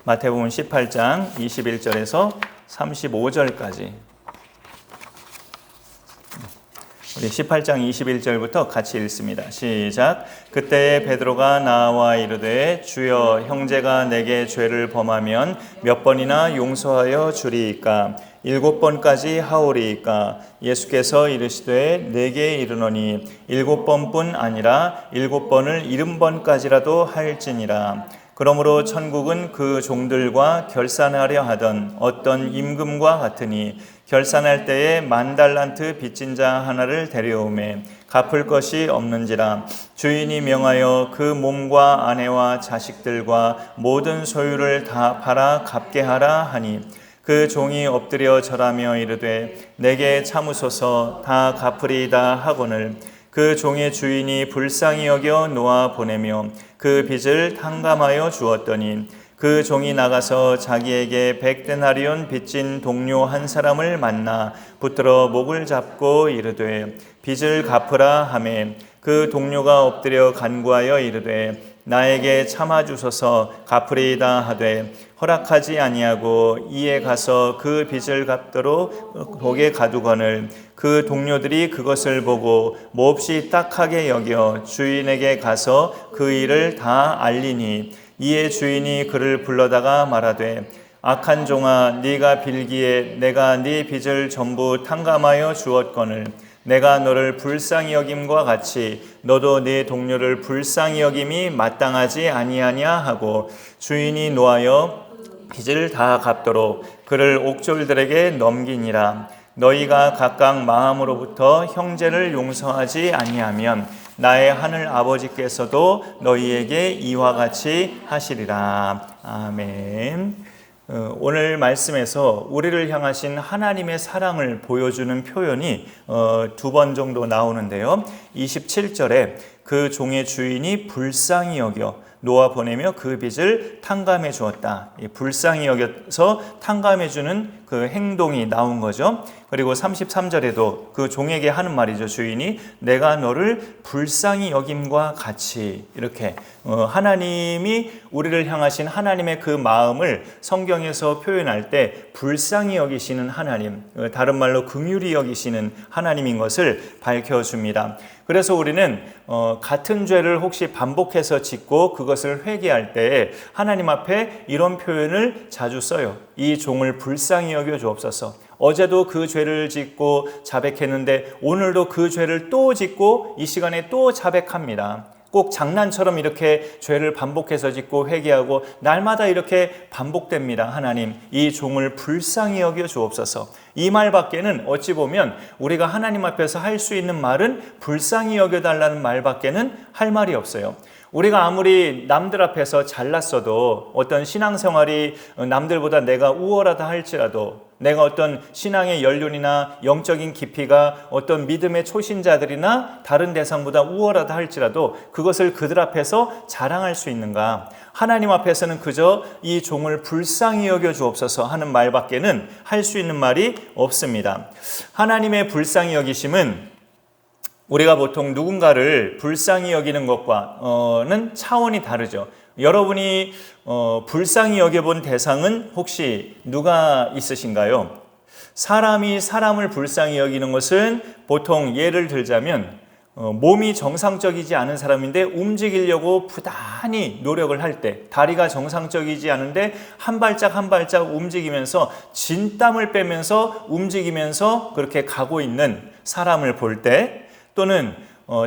마태복음 18장 21절에서 35절까지. 우리 18장 21절부터 같이 읽습니다. 시작. 그때 베드로가 나와 이르되 주여, 형제가 내게 죄를 범하면 몇 번이나 용서하여 주리이까? 7번까지 하오리이까? 예수께서 이르시되 내게 이르노니 7번뿐 아니라 7번을 70번까지라도 할지니라. 그러므로 천국은 그 종들과 결산하려 하던 어떤 임금과 같으니 결산할 때에 10,000달란트 빚진 자 하나를 데려오매 갚을 것이 없는지라. 주인이 명하여 그 몸과 아내와 자식들과 모든 소유를 다 팔아 갚게 하라 하니, 그 종이 엎드려 절하며 이르되 내게 참으소서, 다 갚으리이다 하거늘 그 종의 주인이 불쌍히 여겨 놓아 보내며 그 빚을 탕감하여 주었더니, 그 종이 나가서 자기에게 100데나리온 빚진 동료 한 사람을 만나 붙들어 목을 잡고 이르되 빚을 갚으라 하매, 그 동료가 엎드려 간구하여 이르되 나에게 참아주소서, 갚으리이다 하되 허락하지 아니하고 이에 가서 그 빚을 갚도록 독에 가두거늘 그 동료들이 그것을 보고 몹시 딱하게 여겨 주인에게 가서 그 일을 다 알리니, 이에 주인이 그를 불러다가 말하되 악한 종아, 네가 빌기에 내가 네 빚을 전부 탕감하여 주었거늘 내가 너를 불쌍히 여김과 같이 너도 네 동료를 불쌍히 여김이 마땅하지 아니하냐 하고, 주인이 노하여 빚을 다 갚도록 그를 옥졸들에게 넘기니라. 너희가 각각 마음으로부터 형제를 용서하지 아니하면 나의 하늘 아버지께서도 너희에게 이와 같이 하시리라. 아멘. 오늘 말씀에서 우리를 향하신 하나님의 사랑을 보여주는 표현이 2번 정도 나오는데요. 27절에 그 종의 주인이 불쌍히 여겨 놓아 보내며 그 빚을 탕감해 주었다. 불쌍히 여겨서 탕감해 주는 그 행동이 나온 거죠. 그리고 33절에도 그 종에게 하는 말이죠. 주인이 내가 너를 불쌍히 여김과 같이, 이렇게 하나님이 우리를 향하신 하나님의 그 마음을 성경에서 표현할 때 불쌍히 여기시는 하나님, 다른 말로 긍휼히 여기시는 하나님인 것을 밝혀줍니다. 그래서 우리는 같은 죄를 혹시 반복해서 짓고 그것을 회개할 때 하나님 앞에 이런 표현을 자주 써요. 이 종을 불쌍히 여겨 주옵소서. 어제도 그 죄를 짓고 자백했는데 오늘도 그 죄를 또 짓고 이 시간에 또 자백합니다. 꼭 장난처럼 이렇게 죄를 반복해서 짓고 회개하고 날마다 이렇게 반복됩니다. 하나님, 이 종을 불쌍히 여겨 주옵소서. 이 말밖에는 어찌 보면 우리가 하나님 앞에서 할 수 있는 말은 불쌍히 여겨달라는 말밖에는 할 말이 없어요. 우리가 아무리 남들 앞에서 잘났어도, 어떤 신앙생활이 남들보다 내가 우월하다 할지라도, 내가 어떤 신앙의 연륜이나 영적인 깊이가 어떤 믿음의 초신자들이나 다른 대상보다 우월하다 할지라도 그것을 그들 앞에서 자랑할 수 있는가? 하나님 앞에서는 그저 이 종을 불쌍히 여겨 주옵소서 하는 말밖에는 할 수 있는 말이 없습니다. 하나님의 불쌍히 여기심은 우리가 보통 누군가를 불쌍히 여기는 것과는 차원이 다르죠. 여러분이 불쌍히 여겨본 대상은 혹시 누가 있으신가요? 사람이 사람을 불쌍히 여기는 것은 보통 예를 들자면 몸이 정상적이지 않은 사람인데 움직이려고 부단히 노력을 할 때, 다리가 정상적이지 않은데 한 발짝 한 발짝 움직이면서 진땀을 빼면서 움직이면서 그렇게 가고 있는 사람을 볼 때, 또는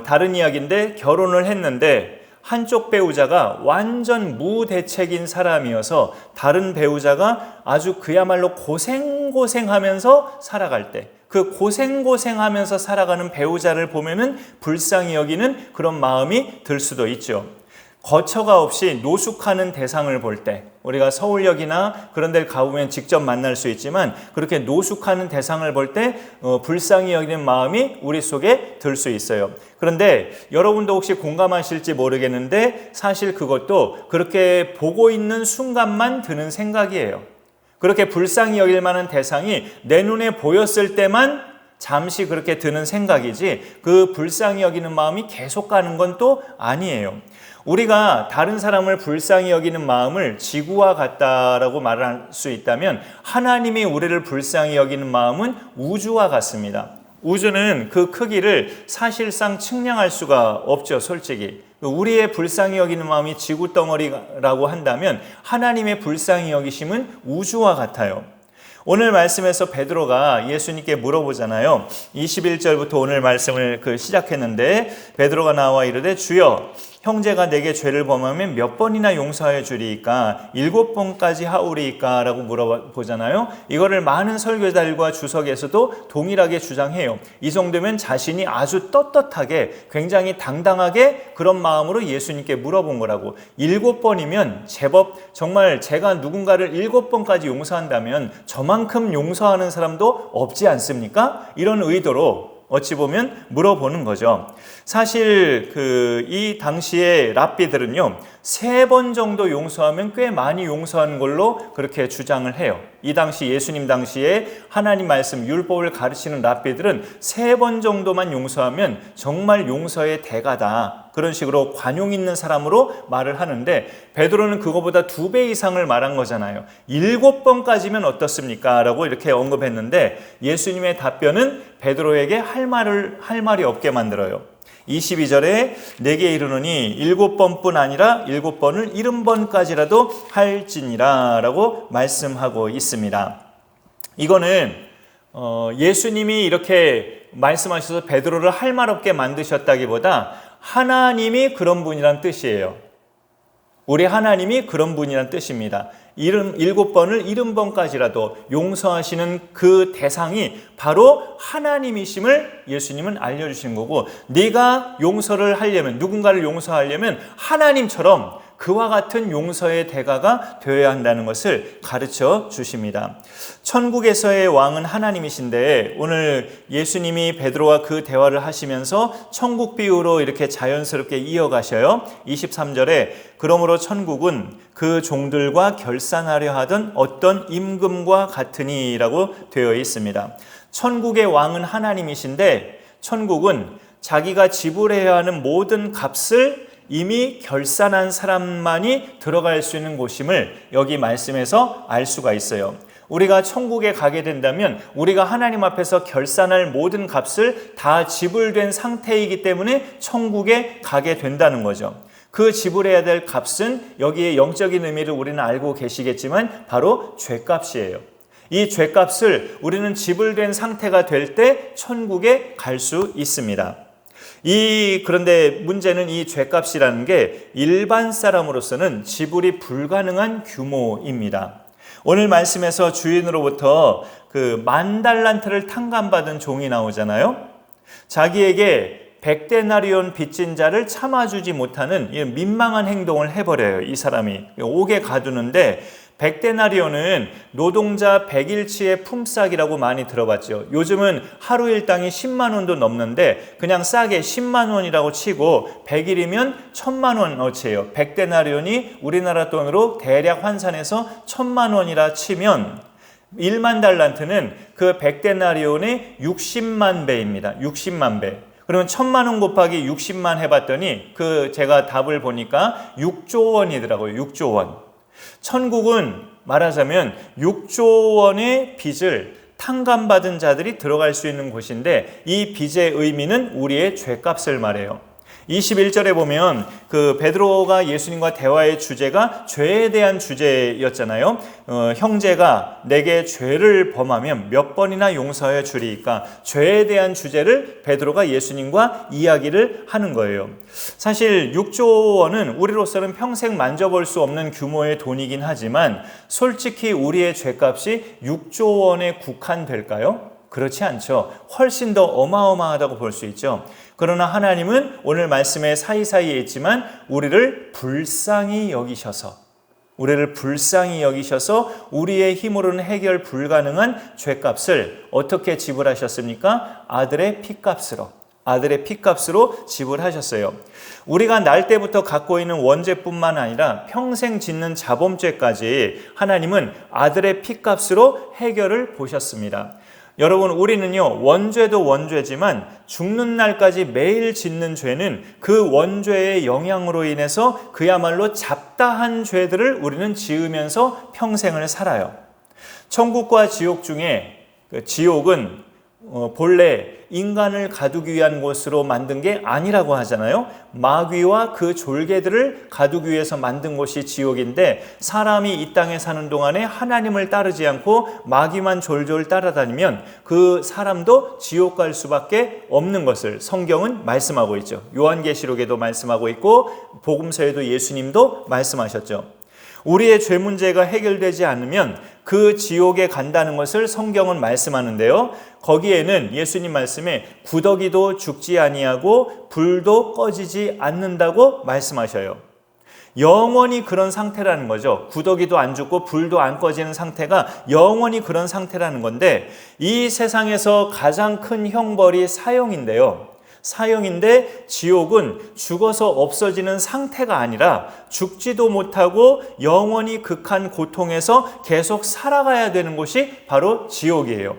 다른 이야기인데 결혼을 했는데 한쪽 배우자가 완전 무대책인 사람이어서 다른 배우자가 아주 그야말로 고생하면서 살아갈 때, 그 고생하면서 살아가는 배우자를 보면은 불쌍히 여기는 그런 마음이 들 수도 있죠. 거처가 없이 노숙하는 대상을 볼 때, 우리가 서울역이나 그런 데를 가보면 직접 만날 수 있지만 그렇게 노숙하는 대상을 볼 때 불쌍히 여기는 마음이 우리 속에 들 수 있어요. 그런데 여러분도 혹시 공감하실지 모르겠는데 사실 그것도 그렇게 보고 있는 순간만 드는 생각이에요. 그렇게 불쌍히 여길 만한 대상이 내 눈에 보였을 때만 잠시 그렇게 드는 생각이지 그 불쌍히 여기는 마음이 계속 가는 건 또 아니에요. 우리가 다른 사람을 불쌍히 여기는 마음을 지구와 같다라고 말할 수 있다면 하나님이 우리를 불쌍히 여기는 마음은 우주와 같습니다. 우주는 그 크기를 사실상 측량할 수가 없죠, 솔직히. 우리의 불쌍히 여기는 마음이 지구 덩어리라고 한다면 하나님의 불쌍히 여기심은 우주와 같아요. 오늘 말씀에서 베드로가 예수님께 물어보잖아요. 21절부터 오늘 말씀을 시작했는데 베드로가 나와 이르되 주여 형제가 내게 죄를 범하면 몇 번이나 용서하여 주리이까 7번까지 하오리이까 라고 물어보잖아요. 이거를 많은 설교자들과 주석에서도 동일하게 주장해요. 이 정도면 자신이 아주 떳떳하게 굉장히 당당하게 그런 마음으로 예수님께 물어본 거라고. 7번이면 제법 정말 제가 누군가를 7번까지 용서한다면 저만큼 용서하는 사람도 없지 않습니까? 이런 의도로 어찌 보면 물어보는 거죠. 사실 이 당시의 랍비들은요 3번 정도 용서하면 꽤 많이 용서하는 걸로 그렇게 주장을 해요. 이 당시 예수님 당시에 하나님 말씀 율법을 가르치는 랍비들은 3번 정도만 용서하면 정말 용서의 대가다, 그런 식으로 관용 있는 사람으로 말을 하는데 베드로는 그거보다 2배 이상을 말한 거잖아요. 7번까지면 어떻습니까? 라고 이렇게 언급했는데 예수님의 답변은 베드로에게 할 말이 없게 만들어요. 22절에 내게 이르노니 7번뿐 아니라 7번을 70번까지라도 할지니라 라고 말씀하고 있습니다. 이거는 예수님이 이렇게 말씀하셔서 베드로를 할 말 없게 만드셨다기보다 하나님이 그런 분이란 뜻이에요. 우리 하나님이 그런 분이란 뜻입니다. 7번을 70번까지라도 용서하시는 그 대상이 바로 하나님이심을 예수님은 알려주신 거고, 네가 용서를 하려면, 누군가를 용서하려면 하나님처럼 그와 같은 용서의 대가가 되어야 한다는 것을 가르쳐 주십니다. 천국에서의 왕은 하나님이신데 오늘 예수님이 베드로와 그 대화를 하시면서 천국 비유로 이렇게 자연스럽게 이어가셔요. 23절에 그러므로 천국은 그 종들과 결산하려 하던 어떤 임금과 같으니 라고 되어 있습니다. 천국의 왕은 하나님이신데 천국은 자기가 지불해야 하는 모든 값을 이미 결산한 사람만이 들어갈 수 있는 곳임을 여기 말씀에서 알 수가 있어요. 우리가 천국에 가게 된다면 우리가 하나님 앞에서 결산할 모든 값을 다 지불된 상태이기 때문에 천국에 가게 된다는 거죠. 그 지불해야 될 값은 여기에 영적인 의미를 우리는 알고 계시겠지만 바로 죄값이에요. 이 죄값을 우리는 지불된 상태가 될 때 천국에 갈 수 있습니다. 그런데 문제는 이 죄값이라는 게 일반 사람으로서는 지불이 불가능한 규모입니다. 오늘 말씀에서 주인으로부터 그 10,000달란트를 탕감받은 종이 나오잖아요. 자기에게 100데나리온 빚진 자를 참아주지 못하는 민망한 행동을 해버려요. 이 사람이 옥에 가두는데 100데나리온은 노동자 100일치의 품삯이라고 많이 들어봤죠. 요즘은 하루 일당이 10만 원도 넘는데 그냥 싸게 10만 원이라고 치고 100일이면 1000만 원어치예요. 100데나리온이 우리나라 돈으로 대략 환산해서 1000만 원이라 치면 1만 달란트는 그 100데나리온의 60만 배입니다. 60만 배. 그러면 1000만 원 곱하기 60만 해봤더니 제가 답을 보니까 6조 원이더라고요. 6조 원. 천국은 말하자면 6조 원의 빚을 탕감받은 자들이 들어갈 수 있는 곳인데 이 빚의 의미는 우리의 죄값을 말해요. 21절에 보면 베드로가 예수님과 대화의 주제가 죄에 대한 주제였잖아요. 형제가 내게 죄를 범하면 몇 번이나 용서해 주리이까, 죄에 대한 주제를 베드로가 예수님과 이야기를 하는 거예요. 사실 6조 원은 우리로서는 평생 만져볼 수 없는 규모의 돈이긴 하지만 솔직히 우리의 죄값이 6조 원에 국한될까요? 그렇지 않죠. 훨씬 더 어마어마하다고 볼 수 있죠. 그러나 하나님은 오늘 말씀에 사이사이에 있지만 우리를 불쌍히 여기셔서 우리의 힘으로는 해결 불가능한 죄값을 어떻게 지불하셨습니까? 아들의 피값으로 지불하셨어요. 우리가 날 때부터 갖고 있는 원죄뿐만 아니라 평생 짓는 자범죄까지 하나님은 아들의 피값으로 해결을 보셨습니다. 여러분, 우리는요, 원죄도 원죄지만 죽는 날까지 매일 짓는 죄는 그 원죄의 영향으로 인해서 그야말로 잡다한 죄들을 우리는 지으면서 평생을 살아요. 천국과 지옥 중에 지옥은 본래 인간을 가두기 위한 곳으로 만든 게 아니라고 하잖아요. 마귀와 그 졸개들을 가두기 위해서 만든 곳이 지옥인데, 사람이 이 땅에 사는 동안에 하나님을 따르지 않고 마귀만 졸졸 따라다니면 그 사람도 지옥 갈 수밖에 없는 것을 성경은 말씀하고 있죠. 요한계시록에도 말씀하고 있고 복음서에도 예수님도 말씀하셨죠. 우리의 죄 문제가 해결되지 않으면 그 지옥에 간다는 것을 성경은 말씀하는데요. 거기에는 예수님 말씀에 구더기도 죽지 아니하고 불도 꺼지지 않는다고 말씀하셔요. 영원히 그런 상태라는 거죠. 구더기도 안 죽고 불도 안 꺼지는 상태가 영원히 그런 상태라는 건데, 이 세상에서 가장 큰 형벌이 사형인데요. 사형인데 지옥은 죽어서 없어지는 상태가 아니라 죽지도 못하고 영원히 극한 고통에서 계속 살아가야 되는 곳이 바로 지옥이에요.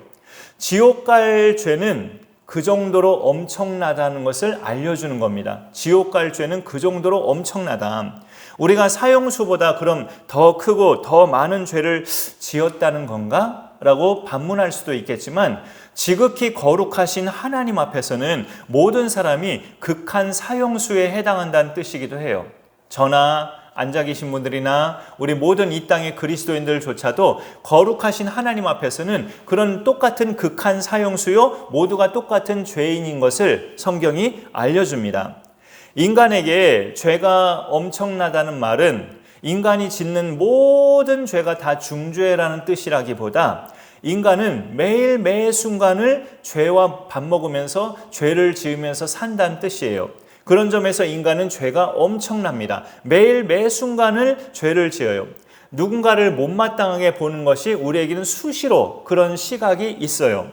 지옥 갈 죄는 그 정도로 엄청나다는 것을 알려주는 겁니다. 지옥 갈 죄는 그 정도로 엄청나다. 우리가 사형수보다 그럼 더 크고 더 많은 죄를 지었다는 건가? 라고 반문할 수도 있겠지만, 지극히 거룩하신 하나님 앞에서는 모든 사람이 극한 사형수에 해당한다는 뜻이기도 해요. 저나 앉아 계신 분들이나 우리 모든 이 땅의 그리스도인들조차도 거룩하신 하나님 앞에서는 그런 똑같은 극한 사형수요, 모두가 똑같은 죄인인 것을 성경이 알려줍니다. 인간에게 죄가 엄청나다는 말은 인간이 짓는 모든 죄가 다 중죄라는 뜻이라기보다, 인간은 매일 매 순간을 죄와 밥 먹으면서 죄를 지으면서 산다는 뜻이에요. 그런 점에서 인간은 죄가 엄청납니다. 매일 매 순간을 죄를 지어요. 누군가를 못마땅하게 보는 것이 우리에게는 수시로 그런 시각이 있어요.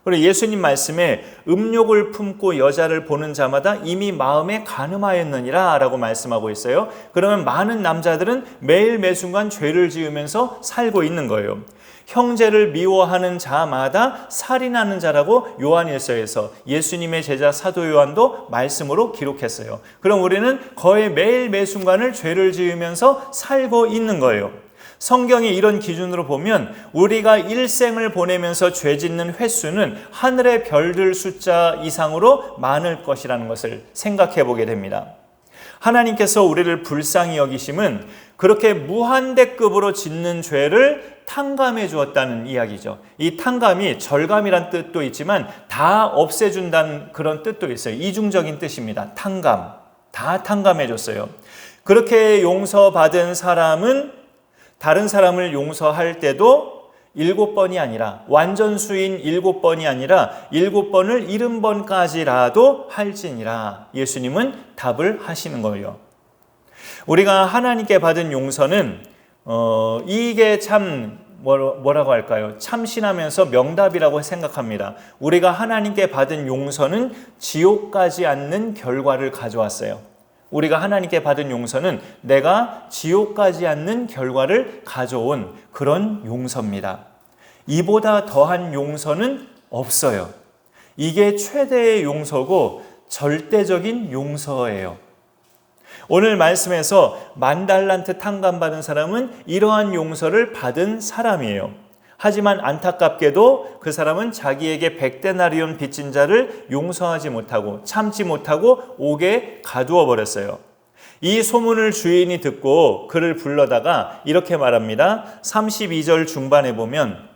그리고 예수님 말씀에 음욕을 품고 여자를 보는 자마다 이미 마음에 간음하였느니라 라고 말씀하고 있어요. 그러면 많은 남자들은 매일 매 순간 죄를 지으면서 살고 있는 거예요. 형제를 미워하는 자마다 살인하는 자라고 요한일서에서 예수님의 제자 사도 요한도 말씀으로 기록했어요. 그럼 우리는 거의 매일 매 순간을 죄를 지으면서 살고 있는 거예요. 성경이 이런 기준으로 보면 우리가 일생을 보내면서 죄 짓는 횟수는 하늘의 별들 숫자 이상으로 많을 것이라는 것을 생각해 보게 됩니다. 하나님께서 우리를 불쌍히 여기심은 그렇게 무한대급으로 짓는 죄를 탕감해 주었다는 이야기죠. 이 탕감이 절감이란 뜻도 있지만 다 없애준다는 그런 뜻도 있어요. 이중적인 뜻입니다. 탕감, 다 탕감해 줬어요. 그렇게 용서받은 사람은 다른 사람을 용서할 때도 7번이 아니라, 완전수인 7번이 아니라 7번을 70번까지라도 할지니라, 예수님은 답을 하시는 거예요. 우리가 하나님께 받은 용서는 이게 참 뭐라고 할까요? 참신하면서 명답이라고 생각합니다. 우리가 하나님께 받은 용서는 지옥 가지 않는 결과를 가져왔어요. 우리가 하나님께 받은 용서는 내가 지옥 가지 않는 결과를 가져온 그런 용서입니다. 이보다 더한 용서는 없어요. 이게 최대의 용서고 절대적인 용서예요. 오늘 말씀에서 10,000달란트 탕감받은 사람은 이러한 용서를 받은 사람이에요. 하지만 안타깝게도 그 사람은 자기에게 100데나리온 빚진 자를 용서하지 못하고 참지 못하고 옥에 가두어 버렸어요. 이 소문을 주인이 듣고 그를 불러다가 이렇게 말합니다. 32절 중반에 보면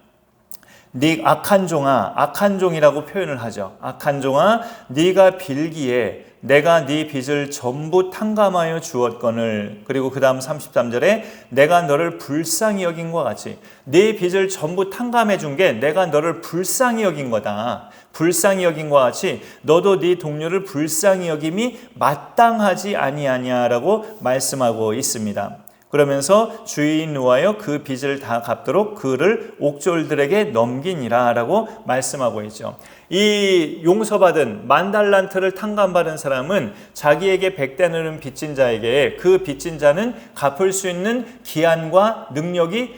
네 악한 종아, 악한 종이라고 표현을 하죠. 악한 종아, 네가 빌기에 내가 네 빚을 전부 탕감하여 주었거늘. 그리고 그 다음 33절에 내가 너를 불쌍히 여긴 것과 같이, 네 빚을 전부 탕감해 준 게 내가 너를 불쌍히 여긴 거다. 불쌍히 여긴 것과 같이 너도 네 동료를 불쌍히 여김이 마땅하지 아니하냐라고 말씀하고 있습니다. 그러면서 주인 노하여 그 빚을 다 갚도록 그를 옥졸들에게 넘기니라 라고 말씀하고 있죠. 이 용서받은 10,000달란트를 탕감받은 사람은 자기에게 100데나리온 빚진 자에게 그 빚진 자는 갚을 수 있는 기한과 능력이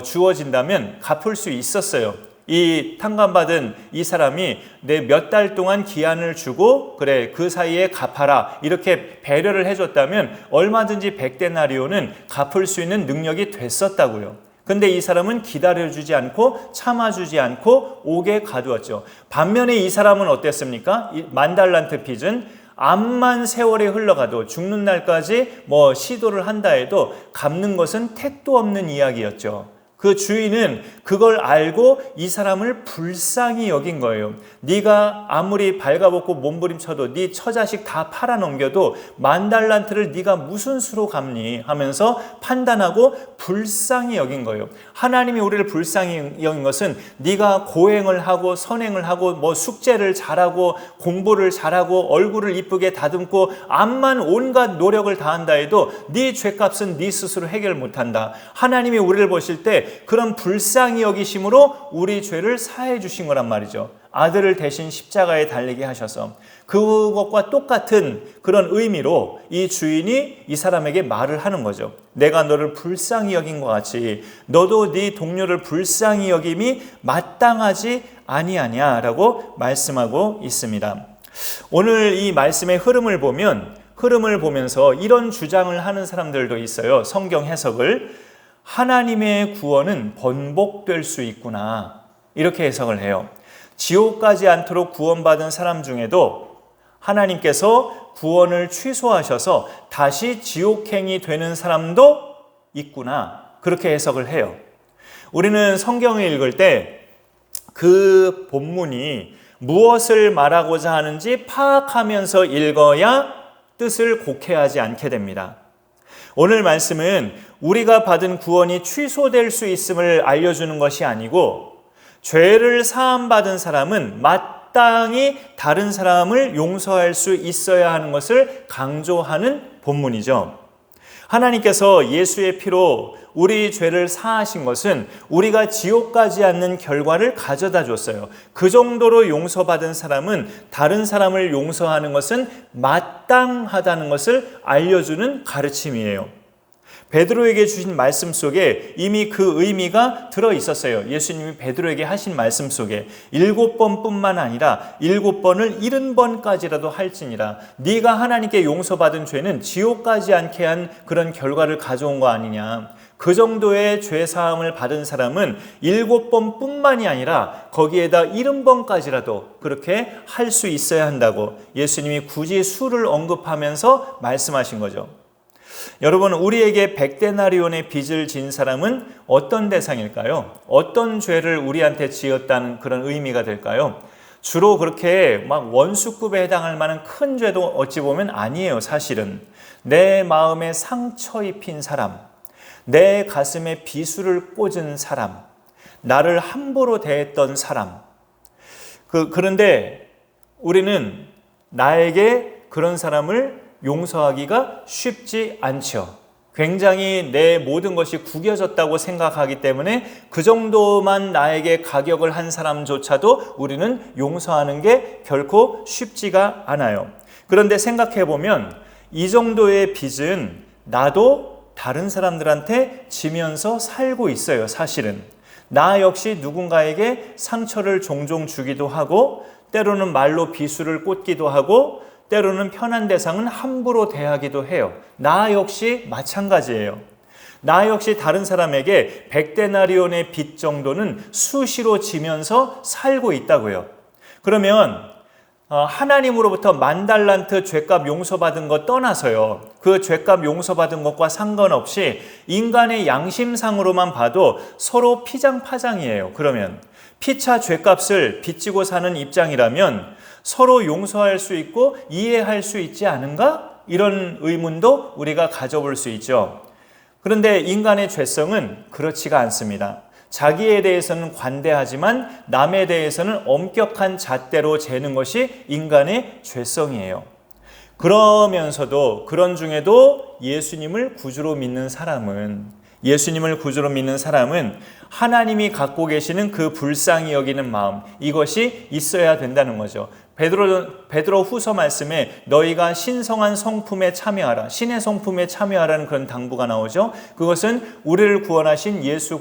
주어진다면 갚을 수 있었어요. 이 탕감받은 이 사람이 내 몇 달 동안 기한을 주고 그래 그 사이에 갚아라 이렇게 배려를 해줬다면 얼마든지 100데나리온은 갚을 수 있는 능력이 됐었다고요. 근데 이 사람은 기다려주지 않고 참아주지 않고 옥에 가두었죠. 반면에 이 사람은 어땠습니까? 이 10,000달란트 빚은 암만 세월이 흘러가도 죽는 날까지 시도를 한다 해도 갚는 것은 택도 없는 이야기였죠. 그 주인은 그걸 알고 이 사람을 불쌍히 여긴 거예요. 네가 아무리 발가벗고 몸부림쳐도 네 처자식 다 팔아넘겨도 10,000달란트를 네가 무슨 수로 갚니 하면서 판단하고 불쌍히 여긴 거예요. 하나님이 우리를 불쌍히 여긴 것은 네가 고행을 하고 선행을 하고 숙제를 잘하고 공부를 잘하고 얼굴을 이쁘게 다듬고 암만 온갖 노력을 다한다 해도 네 죄값은 네 스스로 해결 못한다. 하나님이 우리를 보실 때 그런 불쌍히 여기심으로 우리 죄를 사해 주신 거란 말이죠. 아들을 대신 십자가에 달리게 하셔서 그것과 똑같은 그런 의미로 이 주인이 이 사람에게 말을 하는 거죠. 내가 너를 불쌍히 여긴 것 같이 너도 네 동료를 불쌍히 여김이 마땅하지 아니하냐라고 말씀하고 있습니다. 오늘 이 말씀의 흐름을 보면서 이런 주장을 하는 사람들도 있어요. 성경 해석을 하나님의 구원은 번복될 수 있구나 이렇게 해석을 해요. 지옥 가지 않도록 구원받은 사람 중에도 하나님께서 구원을 취소하셔서 다시 지옥행이 되는 사람도 있구나 그렇게 해석을 해요. 우리는 성경을 읽을 때 그 본문이 무엇을 말하고자 하는지 파악하면서 읽어야 뜻을 곡해하지 않게 됩니다. 오늘 말씀은 우리가 받은 구원이 취소될 수 있음을 알려주는 것이 아니고 죄를 사함받은 사람은 마땅히 다른 사람을 용서할 수 있어야 하는 것을 강조하는 본문이죠. 하나님께서 예수의 피로 우리 죄를 사하신 것은 우리가 지옥 가지 않는 결과를 가져다 줬어요. 그 정도로 용서받은 사람은 다른 사람을 용서하는 것은 마땅하다는 것을 알려주는 가르침이에요. 베드로에게 주신 말씀 속에 이미 그 의미가 들어 있었어요. 예수님이 베드로에게 하신 말씀 속에 7번뿐만 아니라 7번을 70번까지라도 할지니라. 네가 하나님께 용서받은 죄는 지옥 가지 않게 한 그런 결과를 가져온 거 아니냐. 그 정도의 죄사함을 받은 사람은 7번뿐만이 아니라 거기에다 70번까지라도 그렇게 할 수 있어야 한다고 예수님이 굳이 수를 언급하면서 말씀하신 거죠. 여러분, 우리에게 100데나리온의 빚을 진 사람은 어떤 대상일까요? 어떤 죄를 우리한테 지었다는 그런 의미가 될까요? 주로 그렇게 막 원수급에 해당할 만한 큰 죄도 어찌 보면 아니에요. 사실은 내 마음에 상처 입힌 사람, 내 가슴에 비수를 꽂은 사람, 나를 함부로 대했던 사람. 그런데 우리는 나에게 그런 사람을 용서하기가 쉽지 않죠. 굉장히 내 모든 것이 구겨졌다고 생각하기 때문에 그 정도만 나에게 가격을 한 사람조차도 우리는 용서하는 게 결코 쉽지가 않아요. 그런데 생각해 보면 이 정도의 빚은 나도 다른 사람들한테 지면서 살고 있어요. 사실은 나 역시 누군가에게 상처를 종종 주기도 하고 때로는 말로 비수를 꽂기도 하고 때로는 편한 대상은 함부로 대하기도 해요. 나 역시 마찬가지예요. 나 역시 다른 사람에게 100데나리온의 빚 정도는 수시로 지면서 살고 있다고요. 그러면 하나님으로부터 10,000달란트 죄값 용서받은 것 떠나서요. 그 죄값 용서받은 것과 상관없이 인간의 양심상으로만 봐도 서로 피장파장이에요. 그러면 피차 죄값을 빚지고 사는 입장이라면 서로 용서할 수 있고 이해할 수 있지 않은가? 이런 의문도 우리가 가져볼 수 있죠. 그런데 인간의 죄성은 그렇지가 않습니다. 자기에 대해서는 관대하지만 남에 대해서는 엄격한 잣대로 재는 것이 인간의 죄성이에요. 그러면서도 그런 중에도 예수님을 구주로 믿는 사람은 하나님이 갖고 계시는 그 불쌍히 여기는 마음, 이것이 있어야 된다는 거죠. 베드로 후서 말씀에 너희가 신성한 성품에 참여하라, 신의 성품에 참여하라는 그런 당부가 나오죠. 그것은 우리를 구원하신 예수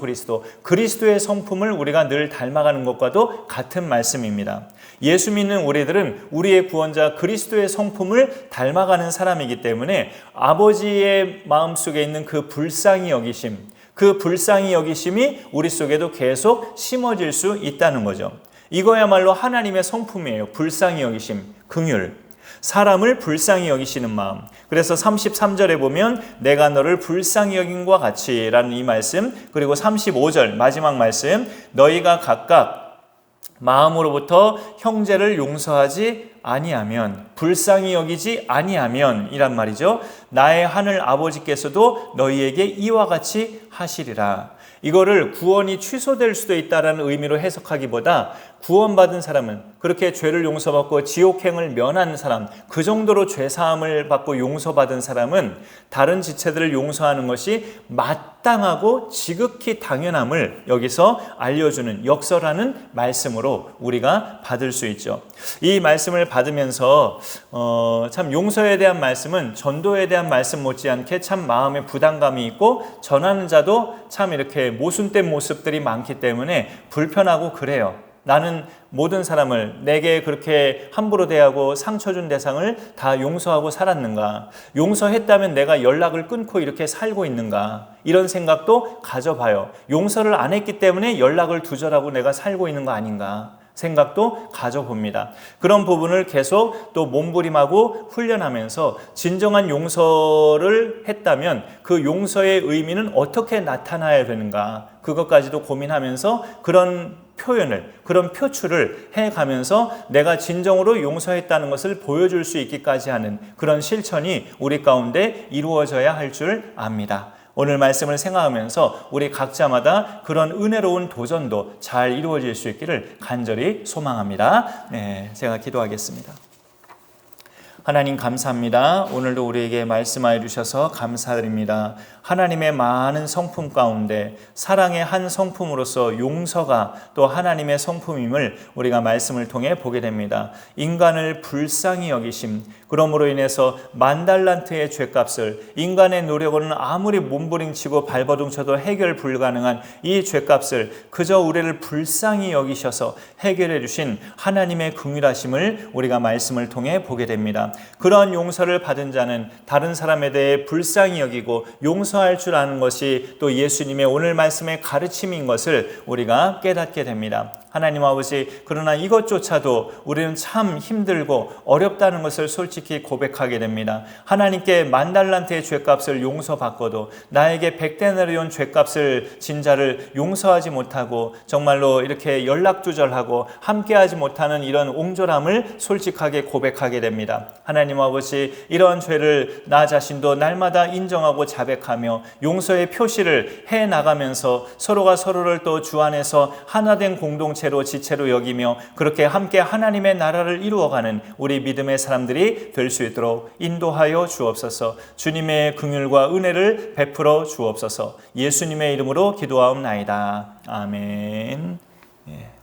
그리스도의 성품을 우리가 늘 닮아가는 것과도 같은 말씀입니다. 예수 믿는 우리들은 우리의 구원자 그리스도의 성품을 닮아가는 사람이기 때문에 아버지의 마음속에 있는 그 불쌍히 여기심, 그 불쌍히 여기심이 우리 속에도 계속 심어질 수 있다는 거죠. 이거야말로 하나님의 성품이에요. 불쌍히 여기심, 긍휼. 사람을 불쌍히 여기시는 마음. 그래서 33절에 보면 내가 너를 불쌍히 여김과 같이 라는 이 말씀, 그리고 35절 마지막 말씀, 너희가 각각 마음으로부터 형제를 용서하지 아니하면, 불쌍히 여기지 아니하면 이란 말이죠. 나의 하늘 아버지께서도 너희에게 이와 같이 하시리라. 이거를 구원이 취소될 수도 있다는 의미로 해석하기보다 구원받은 사람은, 그렇게 죄를 용서받고 지옥행을 면한 사람, 그 정도로 죄사함을 받고 용서받은 사람은 다른 지체들을 용서하는 것이 마땅하고 지극히 당연함을 여기서 알려주는, 역설하는 말씀으로 우리가 받을 수 있죠. 이 말씀을 받으면서 참 용서에 대한 말씀은 전도에 대한 말씀 못지않게 참 마음에 부담감이 있고, 전하는 자도 참 이렇게 모순된 모습들이 많기 때문에 불편하고 그래요. 나는 모든 사람을 내게 그렇게 함부로 대하고 상처 준 대상을 다 용서하고 살았는가? 용서했다면 내가 연락을 끊고 이렇게 살고 있는가? 이런 생각도 가져봐요. 용서를 안 했기 때문에 연락을 두절하고 내가 살고 있는 거 아닌가? 생각도 가져봅니다. 그런 부분을 계속 또 몸부림하고 훈련하면서 진정한 용서를 했다면 그 용서의 의미는 어떻게 나타나야 되는가? 그것까지도 고민하면서 그런 표현을, 그런 표출을 해가면서 내가 진정으로 용서했다는 것을 보여줄 수 있기까지 하는 그런 실천이 우리 가운데 이루어져야 할 줄 압니다. 오늘 말씀을 생각하면서 우리 각자마다 그런 은혜로운 도전도 잘 이루어질 수 있기를 간절히 소망합니다. 네, 제가 기도하겠습니다. 하나님 감사합니다. 오늘도 우리에게 말씀하여 주셔서 감사드립니다. 하나님의 많은 성품 가운데 사랑의 한 성품으로서 용서가 또 하나님의 성품임을 우리가 말씀을 통해 보게 됩니다. 인간을 불쌍히 여기심, 그러므로 인해서 10,000달란트의 죄값을, 인간의 노력으로는 아무리 몸부림치고 발버둥쳐도 해결 불가능한 이 죄값을 그저 우리를 불쌍히 여기셔서 해결해 주신 하나님의 긍휼하심을 우리가 말씀을 통해 보게 됩니다. 그런 용서를 받은 자는 다른 사람에 대해 불쌍히 여기고 용서할 줄 아는 것이 또 예수님의 오늘 말씀의 가르침인 것을 우리가 깨닫게 됩니다. 하나님 아버지, 그러나 이것조차도 우리는 참 힘들고 어렵다는 것을 솔직히 고백하게 됩니다. 하나님께 10,000달란트의 죄값을 용서받고도 나에게 100데나리온 죄값을 진 자를 용서하지 못하고 정말로 이렇게 연락두절하고 함께하지 못하는 이런 옹졸함을 솔직하게 고백하게 됩니다. 하나님 아버지, 이러한 죄를 나 자신도 날마다 인정하고 자백하며 용서의 표시를 해나가면서 서로가 서로를 또 주 안에서 하나된 공동체로 지체로 여기며 그렇게 함께 하나님의 나라를 이루어가는 우리 믿음의 사람들이 될 수 있도록 인도하여 주옵소서. 주님의 긍휼과 은혜를 베풀어 주옵소서. 예수님의 이름으로 기도하옵나이다. 아멘. 예.